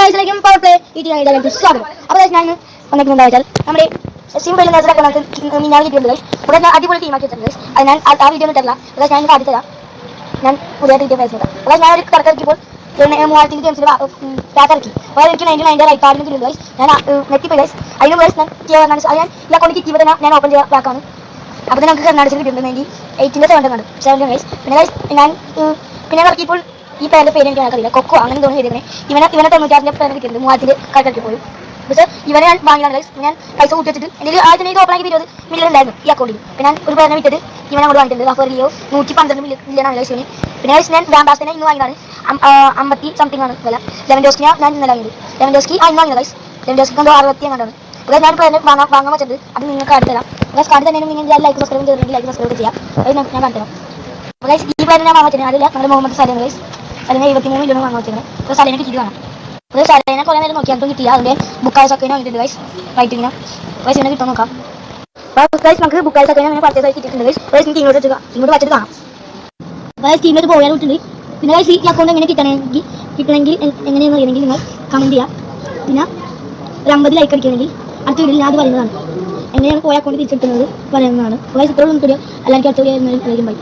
ഗൈസിലേക്കും power play വീട്ടിലേക്ക് സ്വാഗതം. അപ്പോൾ ഞാൻ വന്നിട്ടുണ്ടെന്ന് വെച്ചാൽ നമ്മുടെ സിമ്പിൾ നേച്ചറൊക്കെ ഞാൻ കിട്ടിയിട്ടുണ്ട് ഗൈസ്. ഇവിടെ ഞാൻ അടിപൊളി ടീമാക്കി വെച്ചിട്ടുണ്ട് ഗൈസ്. അത് ഞാൻ ആ വീഡിയോ ഇട്ടില്ല. അതായത് ഞാൻ കാണിച്ചു തരാം. ഞാൻ പുതിയ വീഡിയോ പേസുന്നത് അതായത് ഞാൻ ഒരു കറക്കിറക്കിയപ്പോൾ 3000 ഗെയിംസിൽ ഇറക്കി. അതായത് എനിക്ക് 99 റൈറ്റ് കാർഡിന് കിട്ടും ഗൈസ്. ഞാൻ നെറ്റിപ്പോയി ഗൈസ്. അതിന് ഗൈസ് ഞാൻ അത് ഞാൻ ഈ അക്കൗണ്ട് കിട്ടിയപ്പോൾ തന്നെ ഞാൻ ഓപ്പൺ ചെയ്ത ബാക്കാണ്. അപ്പോൾ തന്നെ നമുക്ക് കർണാടകയിൽ കിട്ടിയിട്ടുണ്ട് 8ൻ്റെ 7 ഗൈസ്. പിന്നെ ഗൈസ് ഞാൻ ഇറക്കിയപ്പോൾ ഈ പേരുടെ പേര് എനിക്ക് അറിയില്ല. കൊക്കോ അങ്ങനെ തോന്നി ചെയ്തേ. ഇവനെ 96ൻ്റെ പേര് കിട്ടിയിട്ടുണ്ട്. 3000 കറക്കി പോയി. പക്ഷേ ഇവനെ ഞാൻ വാങ്ങിയാണ് ഗൈസ്. ഞാൻ പൈസ കൂട്ടി വെച്ചിട്ട് എനിക്ക് ആദ്യം ഇത് ഓപ്പൺ ആക്കി 20 മില്യൺ ഉണ്ടായിരുന്നു ഈ അക്കൗണ്ടിൽ. പിന്നെ ഞാൻ ഒരു പേരിനെ വിറ്റത് ഇവനെ അങ്ങോട്ട് വാങ്ങിയിട്ടുണ്ട്. റഫർ ലിയോ 112 മില്യൺ ആണ് ഗൈസ് ഇവന്. പിന്നെ ഗൈസ് ഞാൻ ഗ്രാൻഡാസിനെ ഇന്ന് വാങ്ങിയതാണ്. 50 സംതിങ് ആണ് വില. ലെവൻഡോസ്കിനെ ഞാൻ ഇന്നലെ വാങ്ങിയത്. ലെവൻഡോസ്കി ഇന്ന് വാങ്ങിയത് ഗൈസ്. ലെവൻഡോസ്കിക്ക് എന്തോ 60 എങ്ങാണ്ടാണ്. അപ്പോൾ ഞാൻ പേരിനെ വാങ്ങാൻ വെച്ചിട്ടുണ്ട്. അത് നിങ്ങൾക്ക് കാണിച്ചു തരാം. ഗൈസ് കാണിച്ചു തന്നെ നിങ്ങൾ ലൈക്ക് സബ്സ്ക്രൈബ് ചെയ്തിട്ടുണ്ടെങ്കിൽ ലൈക്ക് സബ്സ്ക്രൈബ് ചെയ്യാം. അത് ഞാൻ കാണിച്ചു തരാം. അപ്പോൾ ഗൈസ് ഈ പേരിനെ ഞാൻ വാങ്ങാൻ വെച്ചിട്ടുണ്ട്. അതില്ല നമ്മുടെ മുഹമ്മദ് സലീം ഗൈസ്. അതിന് 73 മില്യൺ വാങ്ങാൻ വെച്ചിട്ടുണ്ട്. അപ്പോൾ സലീനെ കിട്ടിയിട്ട് കാണാം. അപ്പോൾ സലീനെ കുറേ നേരം നോക്കിയാൽ കിട്ടിയ അതിൻ്റെ ബുക്കായ സക്കേനെ വാങ്ങിയിട്ടുണ്ട് ഗൈസ്. റൈറ്റിങ്ങിന് ഗൈസ് ഇങ്ങനെ കിട്ടാൻ നോക്കാം. അപ്പോൾ ഗൈസ് നമുക്ക് ബുക്കായ സക്കേനെ അങ്ങനെ പർച്ചേസ് ആയി കിട്ടിയിട്ടുണ്ട് ഗൈസ്. ഗൈസ് എനിക്ക് ഇങ്ങോട്ട് വച്ചിട്ട് കാണാം. ഗൈസ് ടീമിലേക്ക് പോയാൽ കിട്ടുന്നുണ്ട്. പിന്നെ ഗൈസ് ഈ അക്കൗണ്ട് എങ്ങനെ കിട്ടണമെങ്കിൽ എങ്ങനെയെന്ന് അറിയണമെങ്കിൽ നിങ്ങൾ കമൻറ്റ് ചെയ്യാം. പിന്നെ ഒരു 50 ലൈക്ക് അടിക്കണമെങ്കിൽ അടുത്ത വീഡിയോയിൽ ഞാൻ അത് പറയുന്നതാണ്. എങ്ങനെയാണ് പോയ അക്കൗണ്ട് തിരിച്ചെടുക്കുന്നത് പറയുന്നതാണ്. ഗൈസ് ഇത്രയും വീഡിയോ എല്ലാവർക്കും അടുത്ത വീഡിയോ എല്ലാവരും ബൈ.